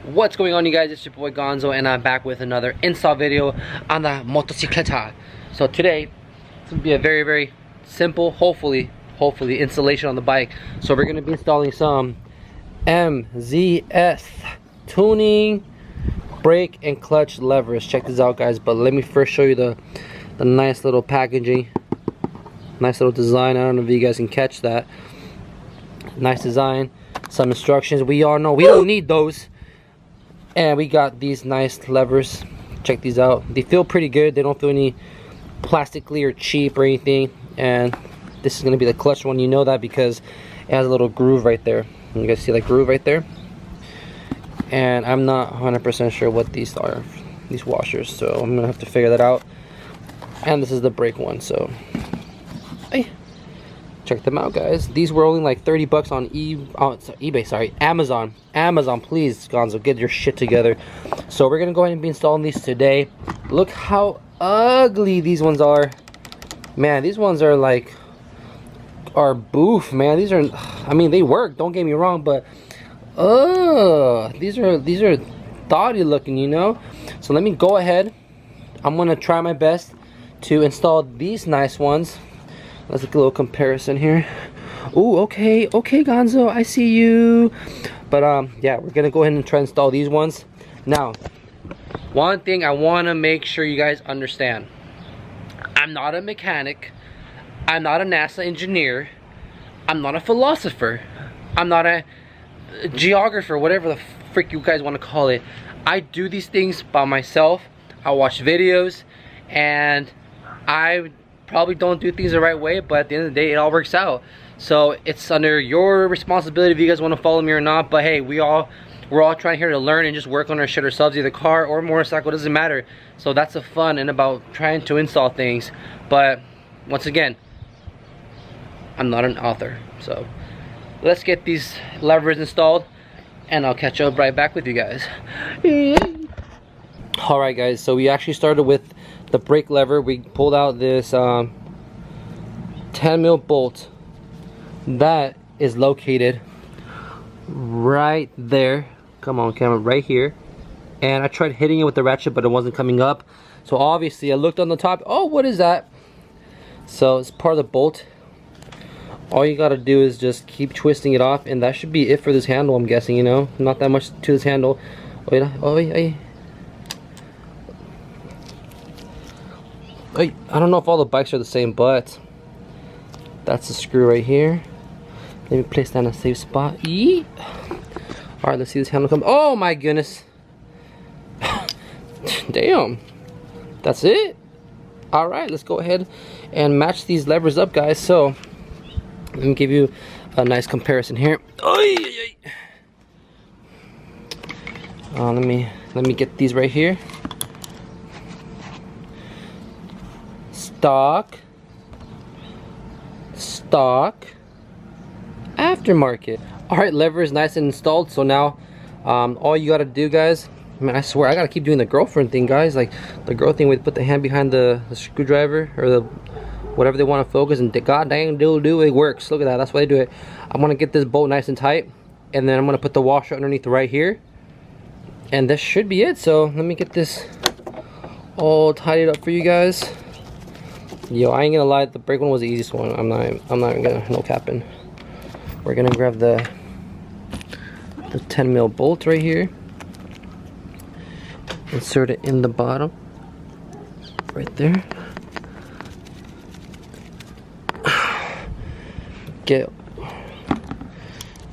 What's going on, you guys? It's your boy Gonzo, and I'm back with another install video on the motocicleta. So today it's gonna be a very simple, hopefully installation on the bike. So we're gonna be installing some MZS tuning brake and clutch levers. Check this out, guys, but let me first show you the nice little packaging, nice little design. I don't know if you guys can catch that. Nice design, some instructions. We all know we don't need those. And we got these nice levers. Check these out. They feel pretty good. They don't feel any plastically or cheap or anything. And this is going to be the clutch one. You know that because it has a little groove right there. You guys see that groove right there? And I'm not 100% sure what these are, these washers. So I'm going to have to figure that out. And this is the brake one. So hey, check them out, guys. These were only like 30 bucks on eBay, sorry, Amazon. Amazon, please, Gonzo, get your shit together. So we're gonna go ahead and be installing these today. Look how ugly these ones are. Man, these ones are like, are boof, man. These are, I mean, they work, don't get me wrong, but these are thoughty looking, you know. So let me go ahead. I'm gonna try my best to install these nice ones. Let's look at a little comparison here. Ooh, okay, Gonzo, I see you. But yeah, we're gonna go ahead and try to install these ones. Now, one thing I wanna make sure you guys understand. I'm not a mechanic. I'm not a NASA engineer. I'm not a philosopher. I'm not a geographer, whatever the frick you guys wanna call it. I do these things by myself. I watch videos, and I probably don't do things the right way, but at the end of the day, it all works out. So it's under your responsibility if you guys want to follow me or not. But hey, we're all trying here to learn and just work on our shit ourselves, either car or motorcycle, doesn't matter. So that's the fun and about trying to install things. But once again, I'm not an author. So let's get these levers installed, and I'll catch up right back with you guys. Alright, guys, so we actually started with the brake lever. We pulled out this 10mm bolt that is located right there. Come on, camera, right here. And I tried hitting it with the ratchet, but it wasn't coming up. So obviously I looked on the top. Oh, what is that? So it's part of the bolt. All you gotta do is just keep twisting it off, and that should be it for this handle, I'm guessing, you know. Not that much to this handle. Wait, I don't know if all the bikes are the same, but that's the screw right here. Let me place that in a safe spot. Yeet. Alright, let's see this handle come. Oh my goodness. Damn. That's it. Alright, let's go ahead and match these levers up, guys. So let me give you a nice comparison here. Let me get these right here. Stock, aftermarket. Alright, lever is nice and installed. So now all you gotta do, guys, man, I swear I gotta keep doing the girlfriend thing, guys, like the girl thing where they put the hand behind the screwdriver or the whatever they want to focus, and god dang do it works. Look at that, that's why they do it. I'm gonna get this bolt nice and tight, and then I'm gonna put the washer underneath right here, and this should be it. So let me get this all tidied up for you guys. Yo, I ain't gonna lie, the brake one was the easiest one. I'm not even gonna, no capping. We're gonna grab the 10mm bolt right here, insert it in the bottom right there. Get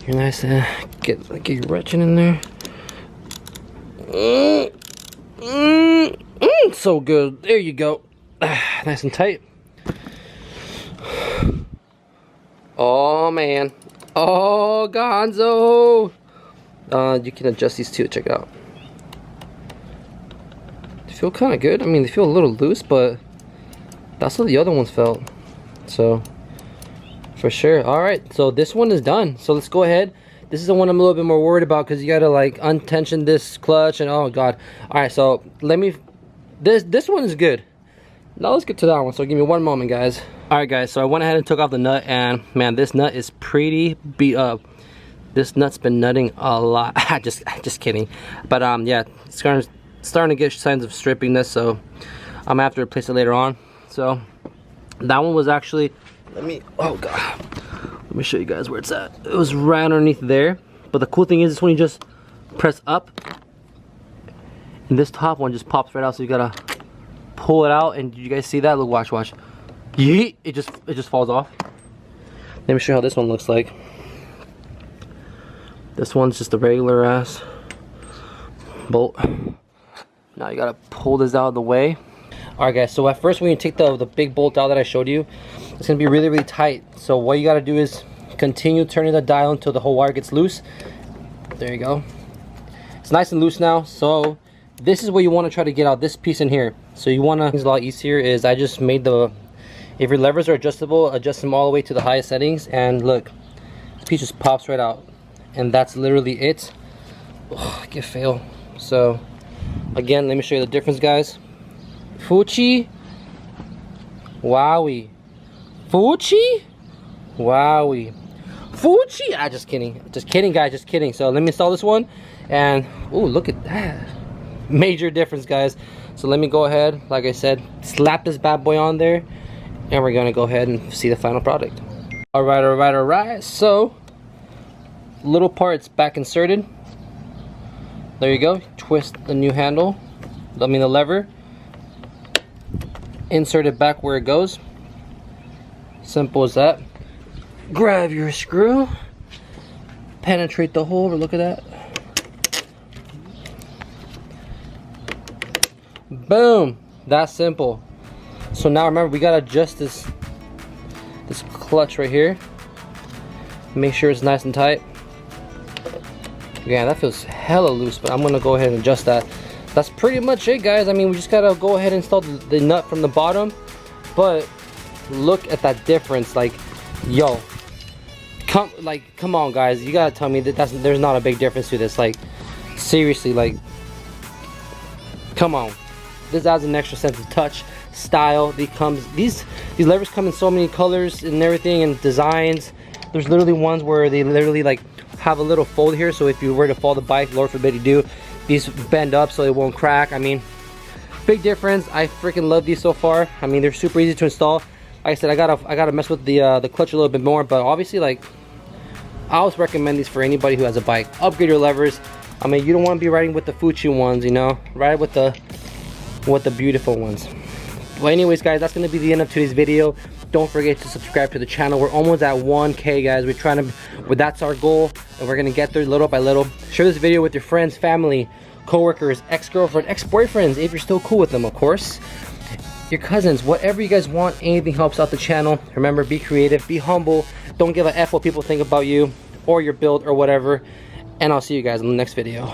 your nice get your wrenching in there. So good. There you go. Nice and tight. Oh man. Oh, Gonzo. You can adjust these too. Check it out. They feel kind of good. I mean, they feel a little loose, but that's how the other ones felt. So for sure. Alright, so this one is done. So let's go ahead. This is the one I'm a little bit more worried about, because you gotta like untension this clutch, and oh god. Alright, so let me, this one is good. Now let's get to that one. So give me one moment, guys. Alright guys, so I went ahead and took off the nut, and man, this nut is pretty beat up. This nut's been nutting a lot. just kidding. But yeah, it's starting to get signs of strippiness, so I'm gonna have to replace it later on. So that one was actually, oh god, let me show you guys where it's at. It was right underneath there. But the cool thing is, this one you just press up, and this top one just pops right out. So you gotta pull it out, and you guys see that? Look, watch. Yeet! It just falls off. Let me show you how this one looks like. This one's just a regular ass bolt. Now you gotta pull this out of the way. Alright guys, so at first when you take the big bolt out that I showed you, it's gonna be really, really tight. So what you gotta do is continue turning the dial until the whole wire gets loose. There you go. It's nice and loose now. So this is what you want to try to get out, this piece in here. So you want to, it's a lot easier is I just made if your levers are adjustable, adjust them all the way to the highest settings, and look, this piece just pops right out. And that's literally it. Oh, I can fail. So again, let me show you the difference, guys. Fuchi, wowie. Fuchi, wowie. Fuchi. Ah, just kidding guys, just kidding. So let me install this one, and oh, look at that, major difference, guys. So let me go ahead, like I said, slap this bad boy on there, and we're gonna go ahead and see the final product. All right. So little part's back inserted. There you go. Twist the new handle, the lever, insert it back where it goes. Simple as that. Grab your screw, penetrate the hole. Look at that. Boom. That's simple. So now remember, we gotta adjust this clutch right here. Make sure it's nice and tight. Yeah, that feels hella loose, but I'm gonna go ahead and adjust that. That's pretty much it, guys. I mean, we just gotta go ahead and install the nut from the bottom. But look at that difference. Like, yo, come on, guys. You gotta tell me that there's not a big difference to this. Like, seriously, like, come on. This adds an extra sense of touch, style. These levers come in so many colors and everything and designs. There's literally ones where they literally like have a little fold here, so if you were to fall the bike, Lord forbid you do, these bend up so it won't crack. I mean, big difference. I freaking love these so far. I mean, they're super easy to install. Like I said, I gotta mess with the clutch a little bit more, but obviously, like, I always recommend these for anybody who has a bike. Upgrade your levers. I mean, you don't want to be riding with the Fuchi ones, you know, ride with the beautiful ones. Well, anyways, guys, that's gonna be the end of today's video. Don't forget to subscribe to the channel. We're almost at 1K, guys. We're trying to, well, that's our goal, and we're gonna get there little by little. Share this video with your friends, family, co-workers, ex-girlfriend, ex-boyfriends, if you're still cool with them, of course. Your cousins, whatever you guys want, anything helps out the channel. Remember, be creative, be humble. Don't give a F what people think about you or your build or whatever. And I'll see you guys in the next video.